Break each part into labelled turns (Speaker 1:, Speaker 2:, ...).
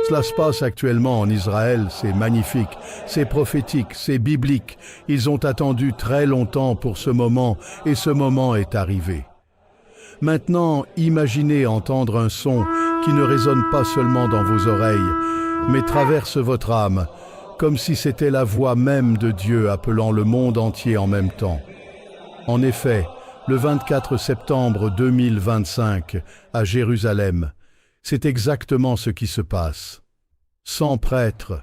Speaker 1: Cela se passe actuellement en Israël, c'est magnifique, c'est prophétique, c'est biblique. Ils ont attendu très longtemps pour ce moment et ce moment est arrivé. Maintenant, imaginez entendre un son qui ne résonne pas seulement dans vos oreilles, mais traverse votre âme, comme si c'était la voix même de Dieu appelant le monde entier en même temps. En effet, le 24 septembre 2025, à Jérusalem, c'est exactement ce qui se passe. 100 prêtres,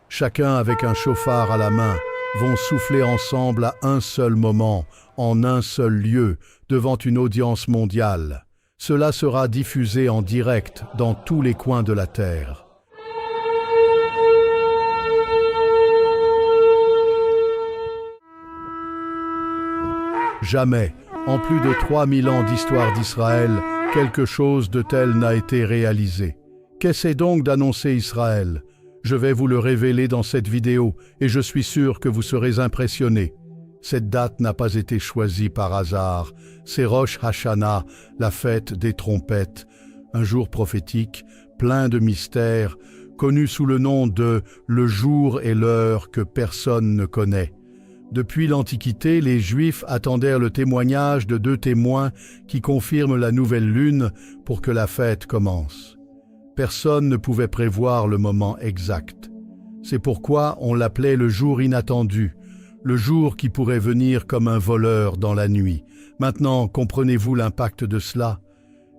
Speaker 1: chacun avec un chauffard à la main, vont souffler ensemble à un seul moment, en un seul lieu, devant une audience mondiale. Cela sera diffusé en direct dans tous les coins de la terre. Jamais, en plus de 3000 ans d'histoire d'Israël, quelque chose de tel n'a été réalisé. Qu'essaie donc d'annoncer Israël? Je vais vous le révéler dans cette vidéo et je suis sûr que vous serez impressionnés. Cette date n'a pas été choisie par hasard. C'est Rosh Hashanah, la fête des trompettes, un jour prophétique, plein de mystères, connu sous le nom de « le jour et l'heure que personne ne connaît ». Depuis l'Antiquité, les Juifs attendaient le témoignage de 2 témoins qui confirment la nouvelle lune pour que la fête commence. Personne ne pouvait prévoir le moment exact. C'est pourquoi on l'appelait le jour inattendu, le jour qui pourrait venir comme un voleur dans la nuit. Maintenant, comprenez-vous l'impact de cela?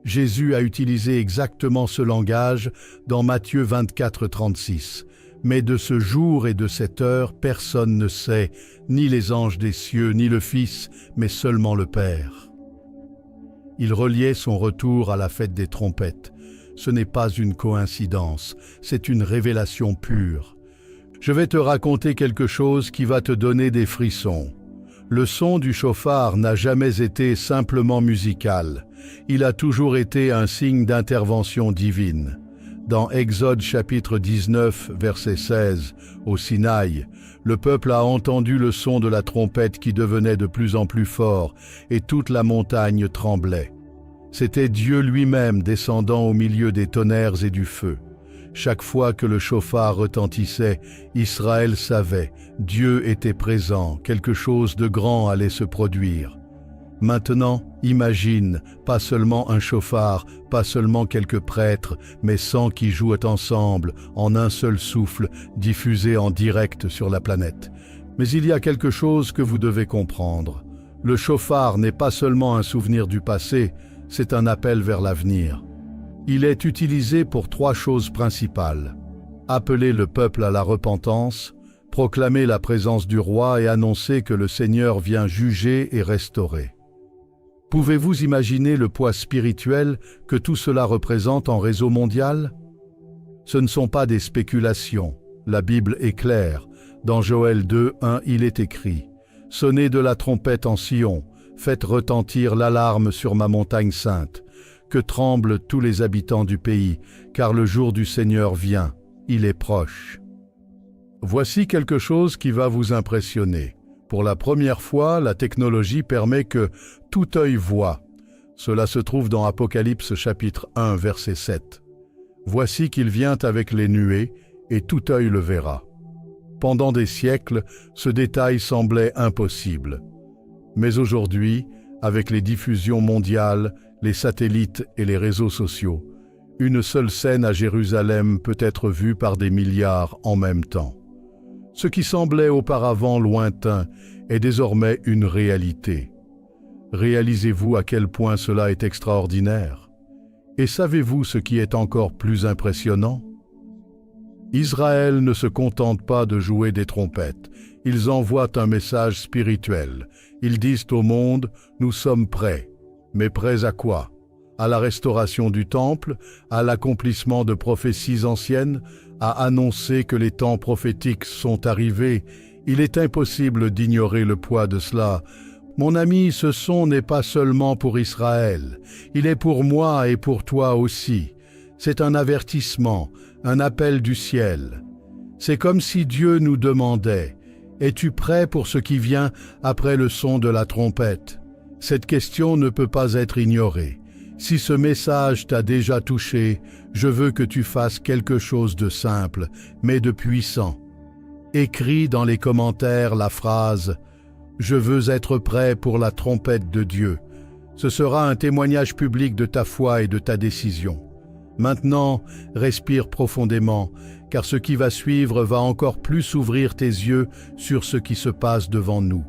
Speaker 1: Jésus a utilisé exactement ce langage dans Matthieu 24, 36. Mais de ce jour et de cette heure, personne ne sait, ni les anges des cieux, ni le Fils, mais seulement le Père. Il reliait son retour à la fête des trompettes. Ce n'est pas une coïncidence, c'est une révélation pure. Je vais te raconter quelque chose qui va te donner des frissons. Le son du chauffard n'a jamais été simplement musical. Il a toujours été un signe d'intervention divine. Dans Exode chapitre 19, verset 16, au Sinaï, le peuple a entendu le son de la trompette qui devenait de plus en plus fort et toute la montagne tremblait. C'était Dieu lui-même descendant au milieu des tonnerres et du feu. Chaque fois que le chauffard retentissait, Israël savait, Dieu était présent, quelque chose de grand allait se produire. Maintenant, imagine, pas seulement un chauffard, pas seulement quelques prêtres, mais 100 qui jouent ensemble, en un seul souffle, diffusé en direct sur la planète. Mais il y a quelque chose que vous devez comprendre. Le chauffard n'est pas seulement un souvenir du passé, c'est un appel vers l'avenir. Il est utilisé pour 3 choses principales. Appeler le peuple à la repentance, proclamer la présence du roi et annoncer que le Seigneur vient juger et restaurer. Pouvez-vous imaginer le poids spirituel que tout cela représente en réseau mondial? Ce ne sont pas des spéculations. La Bible est claire. Dans Joël 2, 1, il est écrit « Sonnez de la trompette en Sion, faites retentir l'alarme sur ma montagne sainte, que tremblent tous les habitants du pays, car le jour du Seigneur vient, il est proche. » Voici quelque chose qui va vous impressionner. Pour la première fois, la technologie permet que tout œil voie. Cela se trouve dans Apocalypse chapitre 1, verset 7. Voici qu'il vient avec les nuées, et tout œil le verra. Pendant des siècles, ce détail semblait impossible. Mais aujourd'hui, avec les diffusions mondiales, les satellites et les réseaux sociaux, une seule scène à Jérusalem peut être vue par des milliards en même temps. Ce qui semblait auparavant lointain est désormais une réalité. Réalisez-vous à quel point cela est extraordinaire? Et savez-vous ce qui est encore plus impressionnant? Israël ne se contente pas de jouer des trompettes. Ils envoient un message spirituel. Ils disent au monde, nous sommes prêts. Mais prêts à quoi? À la restauration du temple, à l'accomplissement de prophéties anciennes, à annoncer que les temps prophétiques sont arrivés. Il est impossible d'ignorer le poids de cela. Mon ami, ce son n'est pas seulement pour Israël. Il est pour moi et pour toi aussi. C'est un avertissement, un appel du ciel. C'est comme si Dieu nous demandait « Es-tu prêt pour ce qui vient après le son de la trompette ?» Cette question ne peut pas être ignorée. Si ce message t'a déjà touché, je veux que tu fasses quelque chose de simple, mais de puissant. Écris dans les commentaires la phrase « Je veux être prêt pour la trompette de Dieu ». Ce sera un témoignage public de ta foi et de ta décision. Maintenant, respire profondément, car ce qui va suivre va encore plus ouvrir tes yeux sur ce qui se passe devant nous.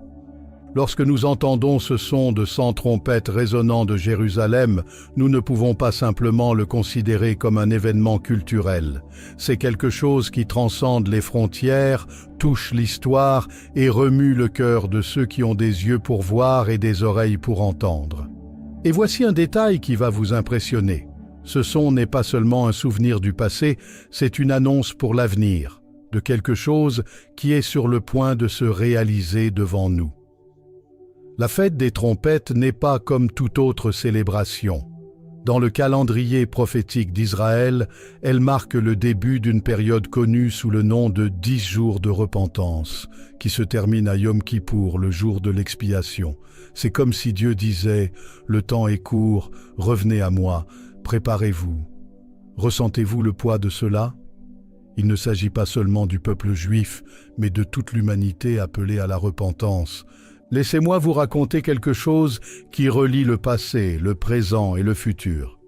Speaker 1: Lorsque nous entendons ce son de 100 trompettes résonnant de Jérusalem, nous ne pouvons pas simplement le considérer comme un événement culturel. C'est quelque chose qui transcende les frontières, touche l'histoire et remue le cœur de ceux qui ont des yeux pour voir et des oreilles pour entendre. Et voici un détail qui va vous impressionner. Ce son n'est pas seulement un souvenir du passé, c'est une annonce pour l'avenir, de quelque chose qui est sur le point de se réaliser devant nous. La fête des trompettes n'est pas comme toute autre célébration. Dans le calendrier prophétique d'Israël, elle marque le début d'une période connue sous le nom de 10 jours de repentance, qui se termine à Yom Kippour, le jour de l'expiation. C'est comme si Dieu disait « Le temps est court, revenez à moi, préparez-vous ». Ressentez-vous le poids de cela ? Il ne s'agit pas seulement du peuple juif, mais de toute l'humanité appelée à la repentance. Laissez-moi vous raconter quelque chose qui relie le passé, le présent et le futur.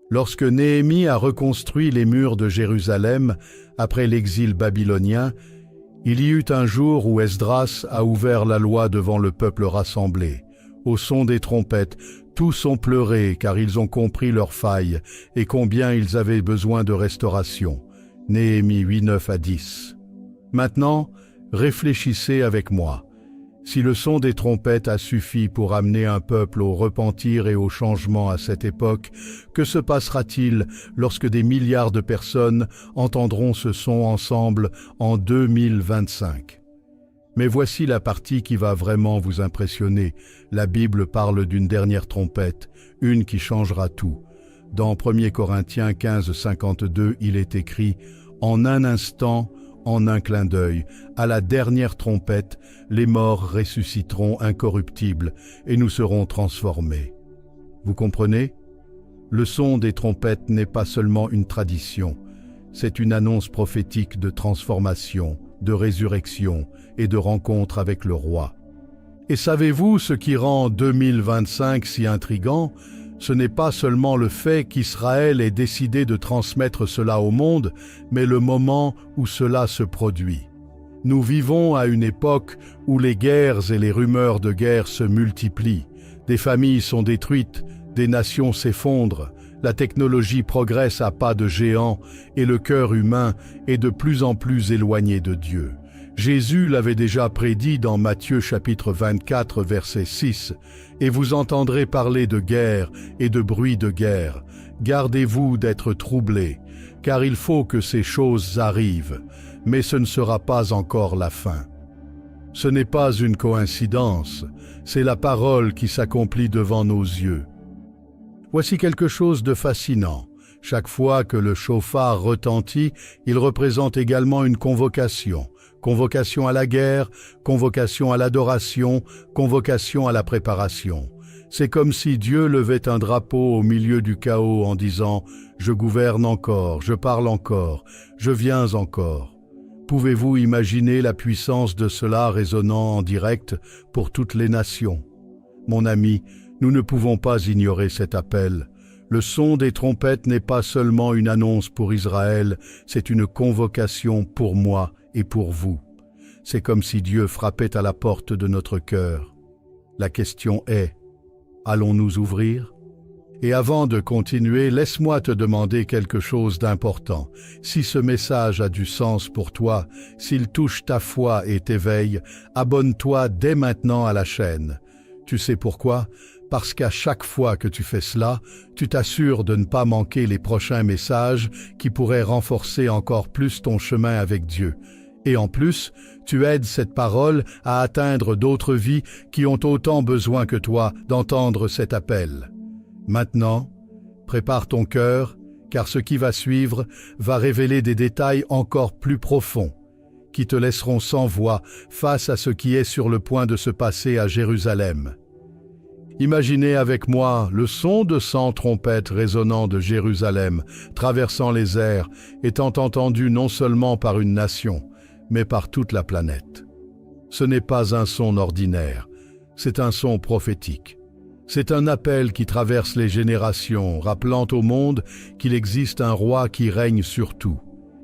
Speaker 1: Lorsque Néhémie a reconstruit les murs de Jérusalem après l'exil babylonien, il y eut un jour où Esdras a ouvert la loi devant le peuple rassemblé. Au son des trompettes, tous ont pleuré car ils ont compris leurs failles et combien ils avaient besoin de restauration. Néhémie 8:9-10. Maintenant, réfléchissez avec moi. Si le son des trompettes a suffi pour amener un peuple au repentir et au changement à cette époque, que se passera-t-il lorsque des milliards de personnes entendront ce son ensemble en 2025 ? Mais voici la partie qui va vraiment vous impressionner. La Bible parle d'une dernière trompette, une qui changera tout. Dans 1 Corinthiens 15:52, il est écrit « En un instant, en un clin d'œil, à la dernière trompette, les morts ressusciteront incorruptibles et nous serons transformés. » Vous comprenez ? Le son des trompettes n'est pas seulement une tradition, c'est une annonce prophétique de transformation, de résurrection et de rencontre avec le roi. Et savez-vous ce qui rend 2025 si intriguant ? Ce n'est pas seulement le fait qu'Israël ait décidé de transmettre cela au monde, mais le moment où cela se produit. Nous vivons à une époque où les guerres et les rumeurs de guerre se multiplient. Des familles sont détruites, des nations s'effondrent, la technologie progresse à pas de géant et le cœur humain est de plus en plus éloigné de Dieu. Jésus l'avait déjà prédit dans Matthieu chapitre 24 verset 6 « Et vous entendrez parler de guerre et de bruit de guerre. Gardez-vous d'être troublés, car il faut que ces choses arrivent, mais ce ne sera pas encore la fin. » Ce n'est pas une coïncidence, c'est la parole qui s'accomplit devant nos yeux. Voici quelque chose de fascinant. Chaque fois que le chauffard retentit, il représente également une convocation. Convocation à la guerre, convocation à l'adoration, convocation à la préparation. C'est comme si Dieu levait un drapeau au milieu du chaos en disant « Je gouverne encore, je parle encore, je viens encore ». Pouvez-vous imaginer la puissance de cela résonnant en direct pour toutes les nations ? Mon ami, nous ne pouvons pas ignorer cet appel. Le son des trompettes n'est pas seulement une annonce pour Israël, c'est une convocation pour moi et pour vous. C'est comme si Dieu frappait à la porte de notre cœur. La question est, allons-nous ouvrir ? Et avant de continuer, laisse-moi te demander quelque chose d'important. Si ce message a du sens pour toi, s'il touche ta foi et t'éveille, abonne-toi dès maintenant à la chaîne. Tu sais pourquoi ? Parce qu'à chaque fois que tu fais cela, tu t'assures de ne pas manquer les prochains messages qui pourraient renforcer encore plus ton chemin avec Dieu. Et en plus, tu aides cette parole à atteindre d'autres vies qui ont autant besoin que toi d'entendre cet appel. Maintenant, prépare ton cœur, car ce qui va suivre va révéler des détails encore plus profonds, qui te laisseront sans voix face à ce qui est sur le point de se passer à Jérusalem. Imaginez avec moi le son de 100 trompettes résonnant de Jérusalem, traversant les airs, étant entendu non seulement par une nation, mais par toute la planète. Ce n'est pas un son ordinaire, c'est un son prophétique. C'est un appel qui traverse les générations, rappelant au monde qu'il existe un roi qui règne sur tout.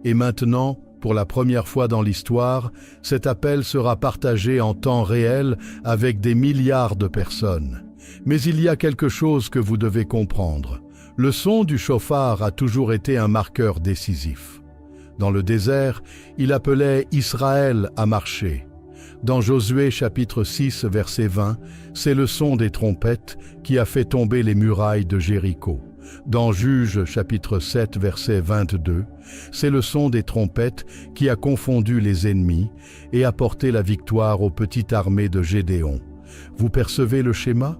Speaker 1: Et maintenant, pour la première fois dans l'histoire, cet appel sera partagé en temps réel avec des milliards de personnes. Mais il y a quelque chose que vous devez comprendre. Le son du chauffard a toujours été un marqueur décisif. Dans le désert, il appelait Israël à marcher. Dans Josué chapitre 6, verset 20, c'est le son des trompettes qui a fait tomber les murailles de Jéricho. Dans Juges chapitre 7, verset 22, c'est le son des trompettes qui a confondu les ennemis et apporté la victoire aux petites armées de Gédéon. Vous percevez le schéma?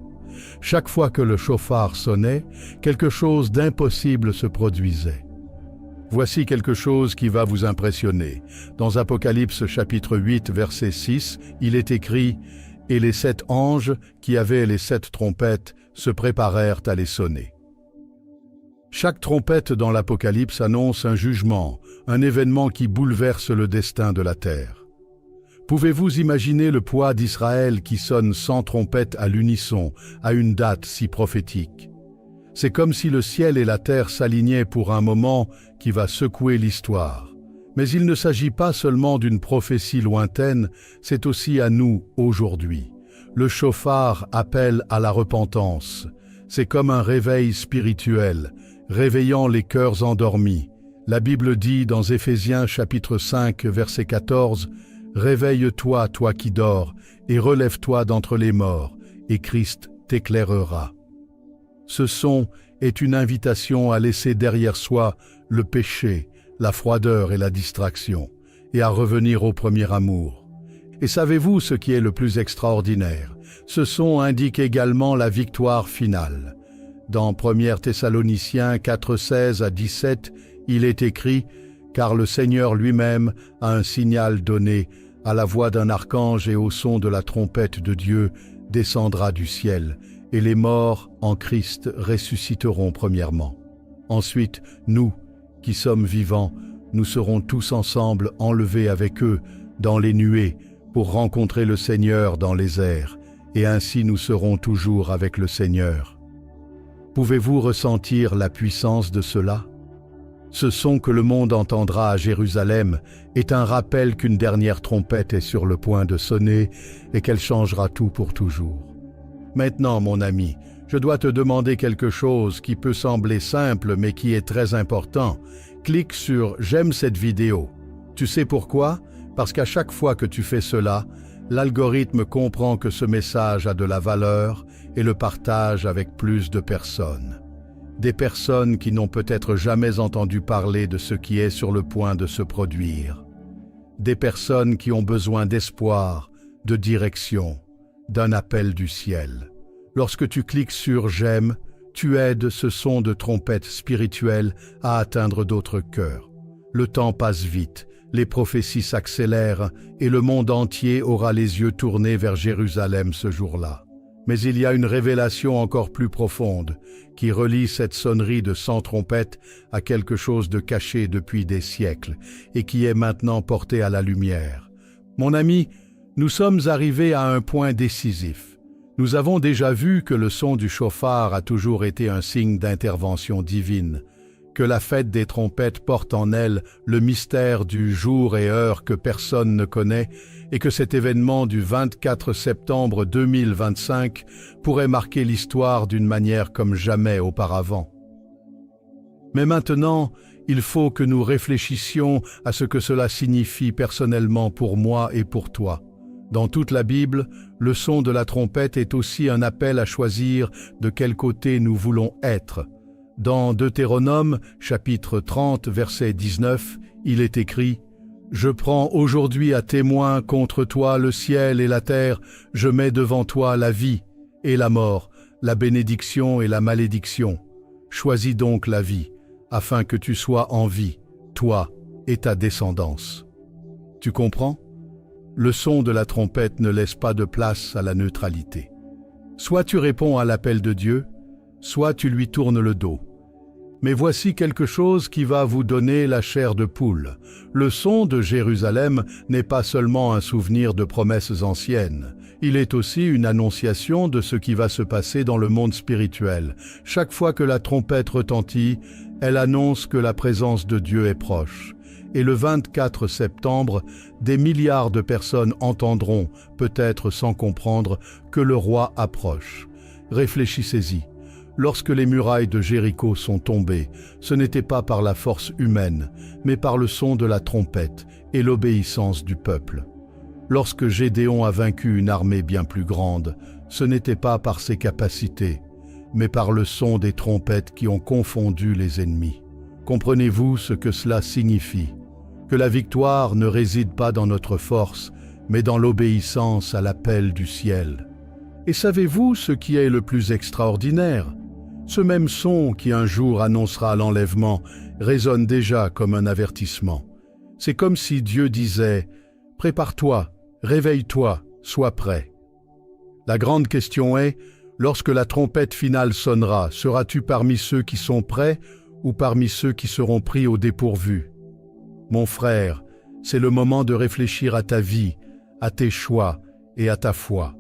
Speaker 1: Chaque fois que le chauffard sonnait, quelque chose d'impossible se produisait. Voici quelque chose qui va vous impressionner. Dans Apocalypse chapitre 8, verset 6, il est écrit « Et les 7 anges qui avaient les 7 trompettes se préparèrent à les sonner ». Chaque trompette dans l'Apocalypse annonce un jugement, un événement qui bouleverse le destin de la terre. Pouvez-vous imaginer le poids d'Israël qui sonne 100 trompettes à l'unisson, à une date si prophétique? C'est comme si le ciel et la terre s'alignaient pour un moment qui va secouer l'histoire. Mais il ne s'agit pas seulement d'une prophétie lointaine, c'est aussi à nous aujourd'hui. Le chauffard appelle à la repentance. C'est comme un réveil spirituel, réveillant les cœurs endormis. La Bible dit dans Éphésiens chapitre 5, verset 14, « Réveille-toi, toi qui dors, et relève-toi d'entre les morts, et Christ t'éclairera. » Ce son est une invitation à laisser derrière soi le péché, la froideur et la distraction, et à revenir au premier amour. Et savez-vous ce qui est le plus extraordinaire? Ce son indique également la victoire finale. Dans 1 Thessaloniciens 4, 16 à 17, il est écrit « Car le Seigneur lui-même a un signal donné, à la voix d'un archange et au son de la trompette de Dieu, descendra du ciel, et les morts en Christ ressusciteront premièrement. Ensuite, nous, qui sommes vivants, nous serons tous ensemble enlevés avec eux dans les nuées pour rencontrer le Seigneur dans les airs, et ainsi nous serons toujours avec le Seigneur. » Pouvez-vous ressentir la puissance de cela? Ce son que le monde entendra à Jérusalem est un rappel qu'une dernière trompette est sur le point de sonner et qu'elle changera tout pour toujours. Maintenant, mon ami, je dois te demander quelque chose qui peut sembler simple mais qui est très important. Clique sur « J'aime cette vidéo ». Tu sais pourquoi? Parce qu'à chaque fois que tu fais cela, l'algorithme comprend que ce message a de la valeur et le partage avec plus de personnes. Des personnes qui n'ont peut-être jamais entendu parler de ce qui est sur le point de se produire. Des personnes qui ont besoin d'espoir, de direction, d'un appel du ciel. Lorsque tu cliques sur « J'aime », tu aides ce son de trompette spirituelle à atteindre d'autres cœurs. Le temps passe vite, les prophéties s'accélèrent et le monde entier aura les yeux tournés vers Jérusalem ce jour-là. Mais il y a une révélation encore plus profonde qui relie cette sonnerie de 100 trompettes à quelque chose de caché depuis des siècles et qui est maintenant porté à la lumière. Mon ami, nous sommes arrivés à un point décisif. Nous avons déjà vu que le son du chauffard a toujours été un signe d'intervention divine, que la fête des trompettes porte en elle le mystère du jour et heure que personne ne connaît et que cet événement du 24 septembre 2025 pourrait marquer l'histoire d'une manière comme jamais auparavant. Mais maintenant, il faut que nous réfléchissions à ce que cela signifie personnellement pour moi et pour toi. Dans toute la Bible, le son de la trompette est aussi un appel à choisir de quel côté nous voulons être. Dans Deutéronome, chapitre 30, verset 19, il est écrit « Je prends aujourd'hui à témoin contre toi le ciel et la terre, je mets devant toi la vie et la mort, la bénédiction et la malédiction. Choisis donc la vie, afin que tu sois en vie, toi et ta descendance. » Tu comprends? Le son de la trompette ne laisse pas de place à la neutralité. Soit tu réponds à l'appel de Dieu, soit tu lui tournes le dos. Mais voici quelque chose qui va vous donner la chair de poule. Le son de Jérusalem n'est pas seulement un souvenir de promesses anciennes. Il est aussi une annonciation de ce qui va se passer dans le monde spirituel. Chaque fois que la trompette retentit, elle annonce que la présence de Dieu est proche. Et le 24 septembre, des milliards de personnes entendront, peut-être sans comprendre, que le roi approche. Réfléchissez-y. Lorsque les murailles de Jéricho sont tombées, ce n'était pas par la force humaine, mais par le son de la trompette et l'obéissance du peuple. Lorsque Gédéon a vaincu une armée bien plus grande, ce n'était pas par ses capacités, mais par le son des trompettes qui ont confondu les ennemis. Comprenez-vous ce que cela signifie? Que la victoire ne réside pas dans notre force, mais dans l'obéissance à l'appel du ciel. Et savez-vous ce qui est le plus extraordinaire? Ce même son qui un jour annoncera l'enlèvement résonne déjà comme un avertissement. C'est comme si Dieu disait « Prépare-toi, réveille-toi, sois prêt ». La grande question est, lorsque la trompette finale sonnera, seras-tu parmi ceux qui sont prêts ou parmi ceux qui seront pris au dépourvu? Mon frère, c'est le moment de réfléchir à ta vie, à tes choix et à ta foi.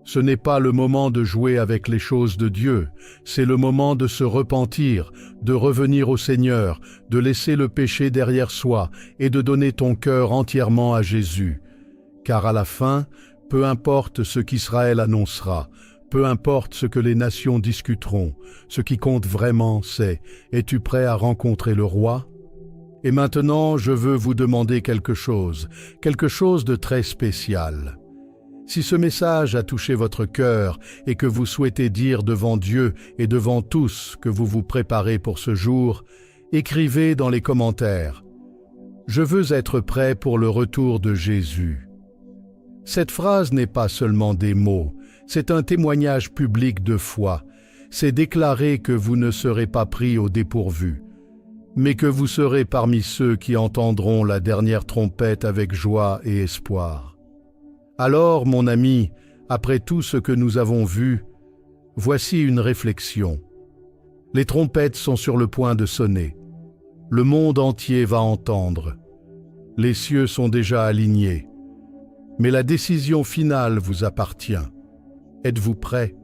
Speaker 1: Ce n'est pas le moment de jouer avec les choses de Dieu, c'est le moment de se repentir, de revenir au Seigneur, de laisser le péché derrière soi et de donner ton cœur entièrement à Jésus. Car à la fin, peu importe ce qu'Israël annoncera, peu importe ce que les nations discuteront, ce qui compte vraiment c'est « Es-tu prêt à rencontrer le roi ?» Et maintenant, je veux vous demander quelque chose de très spécial. Si ce message a touché votre cœur et que vous souhaitez dire devant Dieu et devant tous que vous vous préparez pour ce jour, écrivez dans les commentaires « Je veux être prêt pour le retour de Jésus ». Cette phrase n'est pas seulement des mots, c'est un témoignage public de foi. C'est déclarer que vous ne serez pas pris au dépourvu, mais que vous serez parmi ceux qui entendront la dernière trompette avec joie et espoir. Alors, mon ami, après tout ce que nous avons vu, voici une réflexion. Les trompettes sont sur le point de sonner. Le monde entier va entendre. Les cieux sont déjà alignés. Mais la décision finale vous appartient. Êtes-vous prêts ?